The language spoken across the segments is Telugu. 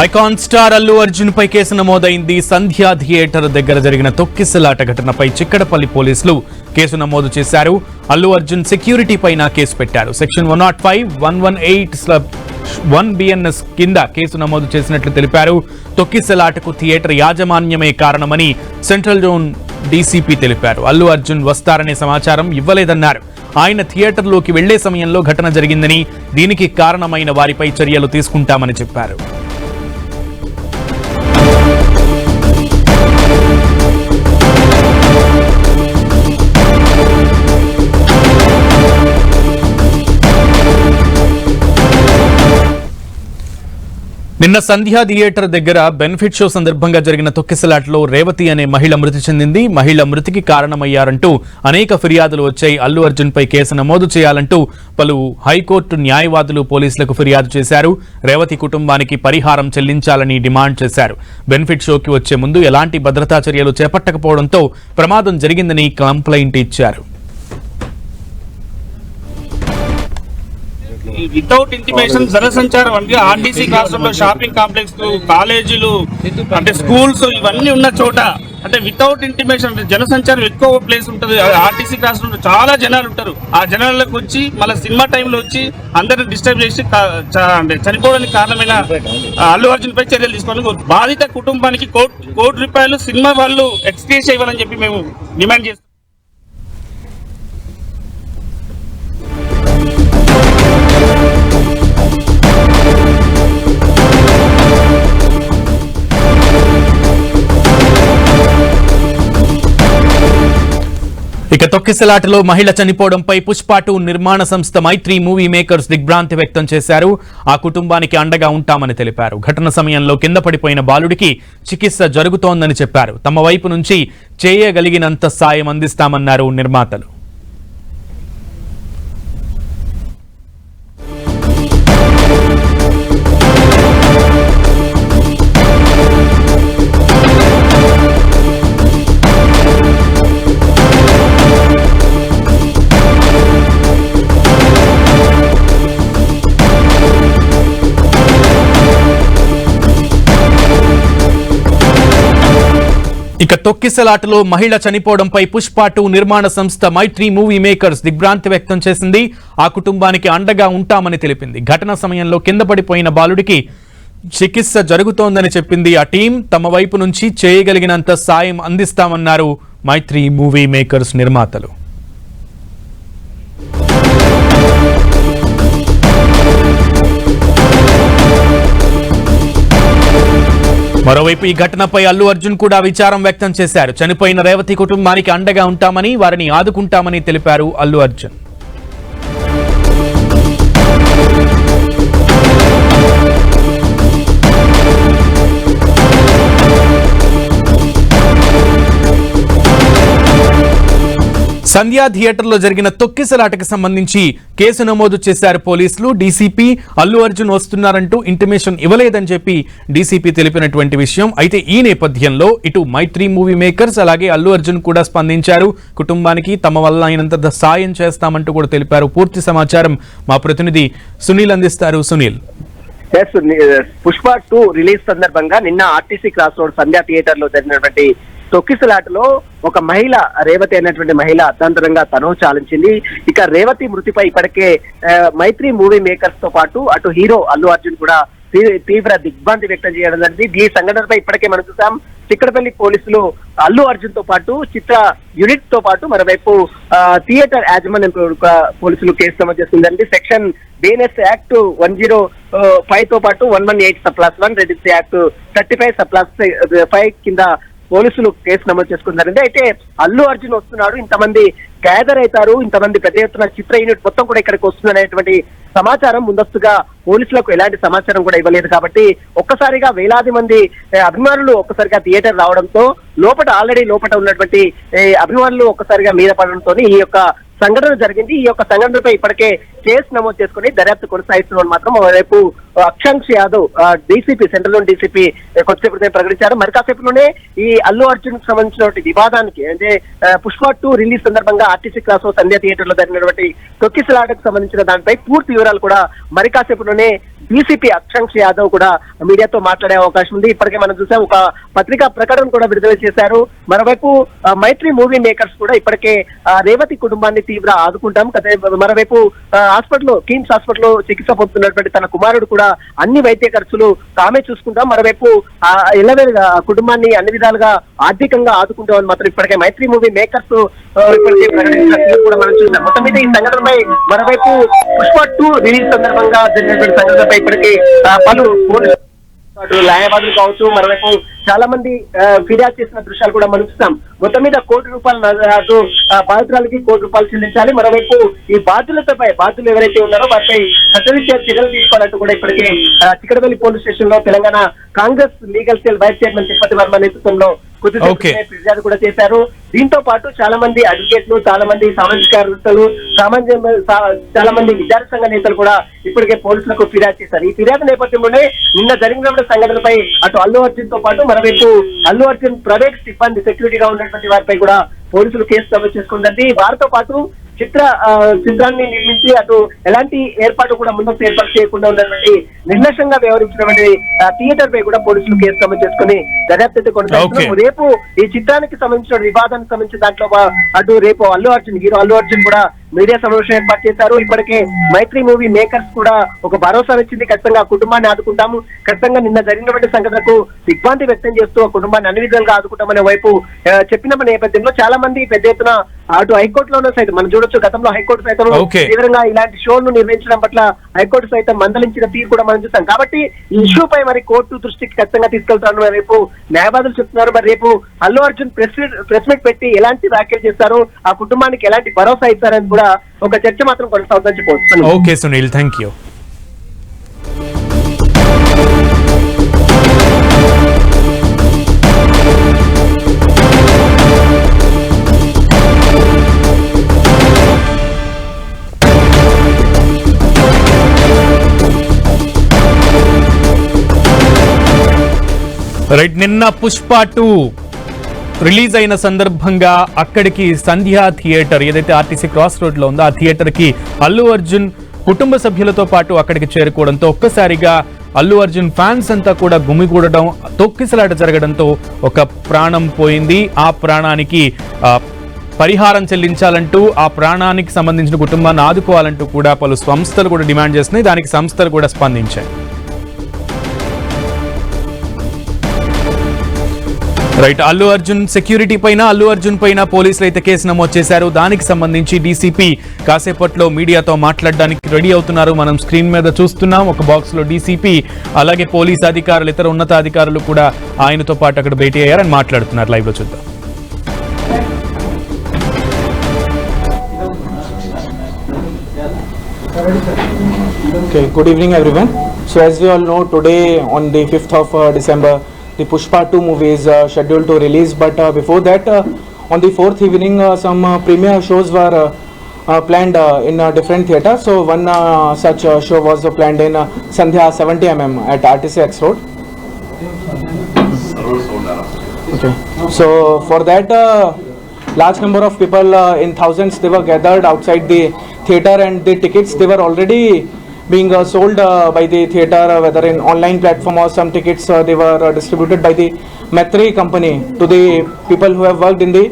ఐకాన్ స్టార్ అల్లు అర్జున్ పై కేసు నమోదైంది. సంధ్యా థియేటర్ దగ్గర జరిగిన తొక్కిసలాట ఘటనపై చిక్కడపల్లి పోలీసులు కేసు నమోదు చేశారు. అల్లు అర్జున్ సెక్యూరిటీ పైన కేసు పెట్టారు. సెక్షన్ 105, 118 BNS కింద కేసు నమోదు చేసినట్లు తెలిపారు. తొక్కిసలాటకు థియేటర్ యాజమాన్యమే కారణమని సెంట్రల్ జోన్ డీసీపీ తెలిపారు. అల్లు అర్జున్ వస్తారనే సమాచారం ఇవ్వలేదన్నారు. ఆయన థియేటర్లోకి వెళ్లే సమయంలో ఘటన జరిగిందని, దీనికి కారణమైన వారిపై చర్యలు తీసుకుంటామని చెప్పారు. నిన్న సంధ్యా థియేటర్ దగ్గర బెనిఫిట్ షో సందర్భంగా జరిగిన తొక్కిసలాటలో రేవతి అనే మహిళ మృతి చెందింది. మహిళ మృతికి కారణమయ్యారంటూ అనేక ఫిర్యాదులు వచ్చాయి. అల్లు అర్జున్ పై కేసు నమోదు చేయాలంటూ పలు హైకోర్టు న్యాయవాదులు పోలీసులకు ఫిర్యాదు చేశారు. రేవతి కుటుంబానికి పరిహారం చెల్లించాలని డిమాండ్ చేశారు. బెనిఫిట్ షోకి వచ్చే ముందు ఎలాంటి భద్రతా చర్యలు చేపట్టకపోవడంతో ప్రమాదం జరిగిందని కంప్లైంట్ ఇచ్చారు. వితౌట్ ఇంటిమేషన్ జనసంచారం అంటే ఆర్టీసీ క్లాస్ రూమ్ లో, షాపింగ్ కాంప్లెక్స్, కాలేజీలు అంటే స్కూల్స్ ఇవన్నీ ఉన్న చోట అంటే వితౌట్ ఇంటిమేషన్ జనసంచారం ఎక్కువ ప్లేస్ ఉంటుంది. ఆర్టీసీ క్లాస్ రూమ్ లో చాలా జనాలు ఉంటారు. ఆ జనాలకు వచ్చి మళ్ళీ సినిమా టైంలో వచ్చి అందరిని డిస్టర్బ్ చేసి చనిపోవడానికి కారణమైన అల్లు అర్జున్ పై చర్యలు తీసుకోవాలి. బాధిత కుటుంబానికి కోటి రూపాయలు సినిమా వాళ్ళు ఎక్స్క్యూజ్ చేయాలని చెప్పి మేము డిమాండ్ చేస్తాం. ఇక తొక్కిసలాటలో మహిళ చనిపోవడంపై పుష్ప 2 నిర్మాణ సంస్థ మైత్రి మూవీ మేకర్స్ దిగ్భ్రాంతి వ్యక్తం చేశారు. ఆ కుటుంబానికి అండగా ఉంటామని తెలిపారు. ఘటన సమయంలో కింద పడిపోయిన బాలుడికి చికిత్స జరుగుతోందని చెప్పారు. తమ వైపు నుంచి చేయగలిగినంత సాయం అందిస్తామన్నారు నిర్మాతలు. ఇక తొక్కిసలాటలో మహిళ చనిపోవడంపై పుష్ప 2 నిర్మాణ సంస్థ మైత్రి మూవీ మేకర్స్ దిగ్భ్రాంతి వ్యక్తం చేసింది. ఆ కుటుంబానికి అండగా ఉంటామని తెలిపింది. ఘటన సమయంలో కింద పడిపోయిన బాలుడికి చికిత్స జరుగుతోందని చెప్పింది. ఆ టీం తమ వైపు నుంచి చేయగలిగినంత సాయం అందిస్తామన్నారు మైత్రి మూవీ మేకర్స్ నిర్మాతలు. మరోవైపు ఈ ఘటనపై అల్లు అర్జున్ కూడా విచారం వ్యక్తం చేశారు. చనిపోయిన రేవతి కుటుంబానికి అండగా ఉంటామని, వారిని ఆదుకుంటామని తెలిపారు అల్లు అర్జున్. సంధ్యా థియేటర్లో జరిగిన తొక్కిసలాటకు సంబంధించి కేసు నమోదు చేశారు పోలీసులు. డీసీపీ అల్లు అర్జున్ వస్తున్నారంటూ ఇంటిమేషన్ ఇవ్వలేదని చెప్పి డీసీపీ తెలిపినటువంటి విషయం. అయితే ఈ నేపథ్యంలో ఇటు మైత్రి మూవీ మేకర్స్ అలాగే అల్లు అర్జున్ కూడా స్పందించారు. కుటుంబానికి తమ వల్ల అయినంత సాయం చేస్తామంటూ కూడా తెలిపారు. పూర్తి సమాచారం మా ప్రతినిధి సునీల్ అందిస్తారు. సునీల్, పుష్ప 2 రిలీజ్ సందర్భంగా నిన్న ఆర్టీసీ క్రాస్ రోడ్ సంధ్యా థియేటర్ లో జరిగినటువంటి తొక్కిసలాటలో ఒక మహిళ, రేవతి అనేటువంటి మహిళ అర్ధాంతరంగా తనువు చాలించింది. ఇక రేవతి మృతిపై ఇప్పటికే మైత్రి మూవీ మేకర్స్ తో పాటు అటు హీరో అల్లు అర్జున్ కూడా తీవ్ర దిగ్భ్రాంతి వ్యక్తం చేయడం జరిగింది. ఈ సంఘటనపై ఇప్పటికే మనం చూసాం. చిక్కడపల్లి పోలీసులు అల్లు అర్జున్ తో పాటు చిత్ర యూనిట్ తో పాటు మరోవైపు థియేటర్ యాజమాన్యం పోలీసులు కేసు నమోదు చేసిందండి. సెక్షన్ BNS యాక్ట్ 105 తో పాటు 118/1, రెడ్డిస్ యాక్ట్ 35/5 కింద పోలీసులు కేసు నమోదు చేసుకున్నారండి. అయితే అల్లు అర్జున్ వస్తున్నాడు, ఇంతమంది గ్యాదర్ అవుతారు, ఇంతమంది పెద్ద ఎత్తున చిత్ర యూనిట్ మొత్తం కూడా ఇక్కడికి వస్తుందనేటువంటి సమాచారం ముందస్తుగా పోలీసులకు ఎలాంటి సమాచారం కూడా ఇవ్వలేదు. కాబట్టి ఒక్కసారిగా వేలాది మంది అభిమానులు ఒక్కసారిగా థియేటర్ రావడంతో ఆల్రెడీ లోపల ఉన్నటువంటి అభిమానులు ఒక్కసారిగా మీద పడడంతో ఈ యొక్క సంఘటన జరిగింది. ఈ యొక్క సంఘటనపై ఇప్పటికే కేసు నమోదు చేసుకుని దర్యాప్తు కొనసాగిస్తున్న మాత్రం రేపు అక్షాంక్ష్ యాదవ్ డీసీపీ సెంట్రల్ లోన్ డీసీపీ కొద్దిసేపు ప్రకటించారు. మరి కాసేపులోనే ఈ అల్లు అర్జున్ కు సంబంధించినటువంటి వివాదానికి అంటే పుష్ప 2 రిలీజ్ సందర్భంగా ఆర్టీసీ క్లాస్ సంధ్యా థియేటర్ లో జరిగినటువంటి తొక్కిసలాటకు సంబంధించిన దానిపై పూర్తి వివరాలు కూడా మరి కాసేపులోనే డీసీపీ అక్షాంక్ష్ యాదవ్ కూడా మీడియాతో మాట్లాడే అవకాశం ఉంది. ఇప్పటికే మనం చూసాం, ఒక పత్రికా ప్రకటన కూడా విడుదల చేశారు. మరోవైపు మైత్రి మూవీ మేకర్స్ కూడా ఇప్పటికే రేవతి కుటుంబాన్ని తీవ్ర ఆదుకుంటాం. మరోవైపు హాస్పిటల్ కిమ్స్ హాస్పిటల్లో చికిత్స పొందుతున్నటువంటి తన కుమారుడు కూడా అన్ని వైద్య ఖర్చులు తామే చూసుకుంటాం. మరోవైపు ఎల్లవేళ కుటుంబాన్ని అన్ని విధాలుగా ఆర్థికంగా ఆదుకుంటామని మాత్రం ఇప్పటికే మైత్రి మూవీ మేకర్స్ ఇప్పటికే ప్రకటించినట్లు కూడా మనం చూసాం. మొత్తం మీద ఈ సంఘటనపై మరోవైపు పుష్ప 2 రిలీజ్ సందర్భంగా జరిగినటువంటి సంఘటనపై ఇప్పటికే పలు న్యాయవాదులు కావచ్చు, మరోవైపు చాలా మంది ఫిర్యాదు చేసిన దృశ్యాలు కూడా మనం చూస్తాం. మొత్తం మీద ₹1,00,000 బాధితురాలకి ₹1,00,00,000 చెల్లించాలి. మరోవైపు ఈ బాధితులు ఎవరైతే ఉన్నారో వారిపై చట్టరీత్యా చర్యలు తీసుకోవాలంటూ కూడా ఇప్పటికే చిక్కడపల్లి పోలీస్ స్టేషన్ లో Telangana Congress legal cell vice chairman Tirupati Varma నేతృత్వంలో ఫిర్యాదు కూడా చేశారు. దీంతో పాటు చాలా మంది అడ్వకేట్లు, చాలా మంది సామాజికవేత్తలు, చాలా మంది విద్యార్థి సంఘ నేతలు కూడా ఇప్పటికే పోలీసులకు ఫిర్యాదు చేశారు. ఈ ఫిర్యాదు నేపథ్యంలోనే నిన్న జరిగిన సంఘటనపై అటు అల్లు అర్జున్ తో పాటు మరోవైపు అల్లు అర్జున్ ప్రైవేట్ సిబ్బంది సెక్యూరిటీగా ఉన్నటువంటి వారిపై కూడా పోలీసులు కేసు నమోదు చేసుకుంటుంది. వారితో పాటు చిత్రాన్ని నిర్మించి అటు ఎలాంటి ఏర్పాటు కూడా ముందు ఏర్పాటు చేయకుండా ఉన్నటువంటి నిర్లక్ష్యంగా వ్యవహరించినటువంటి థియేటర్ పై కూడా పోలీసులు కేసు నమోదు చేసుకుని దర్యాప్తు కొనసాగుతున్నారు. రేపు ఈ చిత్రానికి సంబంధించిన వివాదానికి సంబంధించిన దాంట్లో అటు రేపు హీరో అల్లు అర్జున్ కూడా మీడియా సమావేశం ఏర్పాటు చేశారు. ఇప్పటికే మైత్రి మూవీ మేకర్స్ కూడా ఒక భరోసా వచ్చింది, ఖచ్చితంగా కుటుంబాన్ని ఆదుకుంటాము, ఖచ్చితంగా నిన్న జరిగినటువంటి సంఘటనకు దిగ్భ్రాంతి వ్యక్తం చేస్తూ ఆ కుటుంబాన్ని అన్ని విధంగా ఆదుకుంటామనే వైపు చెప్పిన నేపథ్యంలో చాలా మంది పెద్ద ఎత్తున అటు హైకోర్టులోనే సైతం మనం చూడొచ్చు, గతంలో హైకోర్టు సైతం తీవ్రంగా ఇలాంటి షోలను నిర్వహించడం పట్ల హైకోర్టు సైతం మందలించిన తీరు కూడా మనం చూస్తాం. కాబట్టి ఈ ఇష్యూపై మరి కోర్టు దృష్టికి ఖచ్చితంగా తీసుకెళ్తాను రేపు న్యాయవాదులు చెప్తున్నారు. మరి రేపు అల్లు అర్జున్ ప్రెస్ మీట్ పెట్టి ఎలాంటి వ్యాఖ్యలు చేస్తారు, ఆ కుటుంబానికి ఎలాంటి భరోసా ఇస్తారని కూడా ఒక చర్చ మాత్రం కొనసాగుతుందని చెప్పవచ్చు. Okay Sunil, thank you. Right, నిన్న పుష్ప 2 రిలీజ్ అయిన సందర్భంగా అక్కడికి సంధ్యా థియేటర్ ఏదైతే ఆర్టీసీ క్రాస్ రోడ్ లో ఉందో ఆ థియేటర్ కి అల్లు అర్జున్ కుటుంబ సభ్యులతో పాటు అక్కడికి చేరుకోవడంతో ఒక్కసారిగా అల్లు అర్జున్ ఫ్యాన్స్ అంతా కూడా గుమిగూడడం, తొక్కిసలాట జరగడంతో ఒక ప్రాణం పోయింది. ఆ ప్రాణానికి పరిహారం చెల్లించాలంటూ, ఆ ప్రాణానికి సంబంధించిన కుటుంబాన్ని ఆదుకోవాలంటూ కూడా పలు సంస్థలు కూడా డిమాండ్ చేస్తున్నాయి. దానికి సంస్థలు కూడా స్పందించాయి. రైట్, అల్లు అర్జున్ సెక్యూరిటీ పైన, అల్లు అర్జున్ పైన పోలీసులు అయితే కేసు నమోదు చేశారు. దానికి సంబంధించి డీసీపీ కాసేపట్లో మీడియాతో మాట్లాడడానికి రెడీ అవుతున్నారు. మనం స్క్రీన్ మీద చూస్తున్నాం, ఒక బాక్స్ లో డీసీపీ అలాగే పోలీస్ అధికారులు, ఇతర ఉన్నతాధికారులు కూడా ఆయనతో పాటు అక్కడ భేటీ అయ్యారని మాట్లాడుతున్నారు. లైవ్ లో చూద్దాం. Okay, good evening everyone. So as we all know, today on the 5th of December, the Pushpa 2 movie is scheduled to release, but before that, on the 4th evening, some premiere shows were planned in different theatres. So one such show was planned in Sandhya 70mm at RTC X Road. Okay. So for that, large number of people in thousands, they were gathered outside the theatre, and the tickets, they were already being sold by the theatre, whether in online platform or some tickets they were distributed by the Maitri company to the people who have worked in the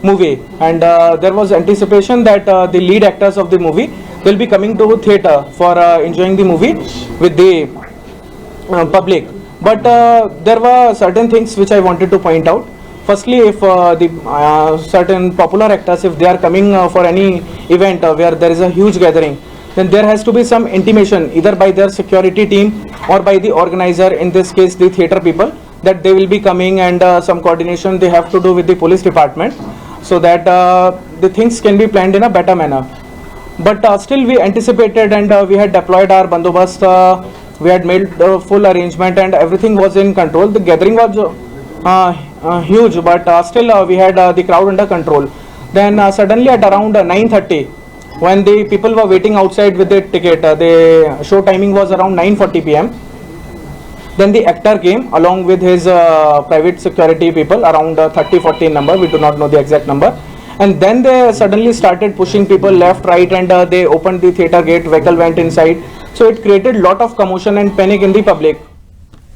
movie. And there was anticipation that the lead actors of the movie will be coming to theatre for enjoying the movie with the public. But there were certain things which I wanted to point out. Firstly, if the certain popular actors, if they are coming for any event where there is a huge gathering, then there has to be some intimation either by their security team or by the organizer, in this case the theatre people, that they will be coming, and some coordination they have to do with the police department so that the things can be planned in a better manner. But still we anticipated, and we had deployed our bandobast, we had made full arrangement and everything was in control. The gathering was huge, but still we had the crowd under control. Then suddenly at around 9:30, when the people were waiting outside with their ticket, the show timing was around 9:40 p.m. Then the actor came along with his private security people, around 30-40 number, we do not know the exact number. And then they suddenly started pushing people left, right, and they opened the theater gate, vehicle went inside. So it created lot of commotion and panic in the public.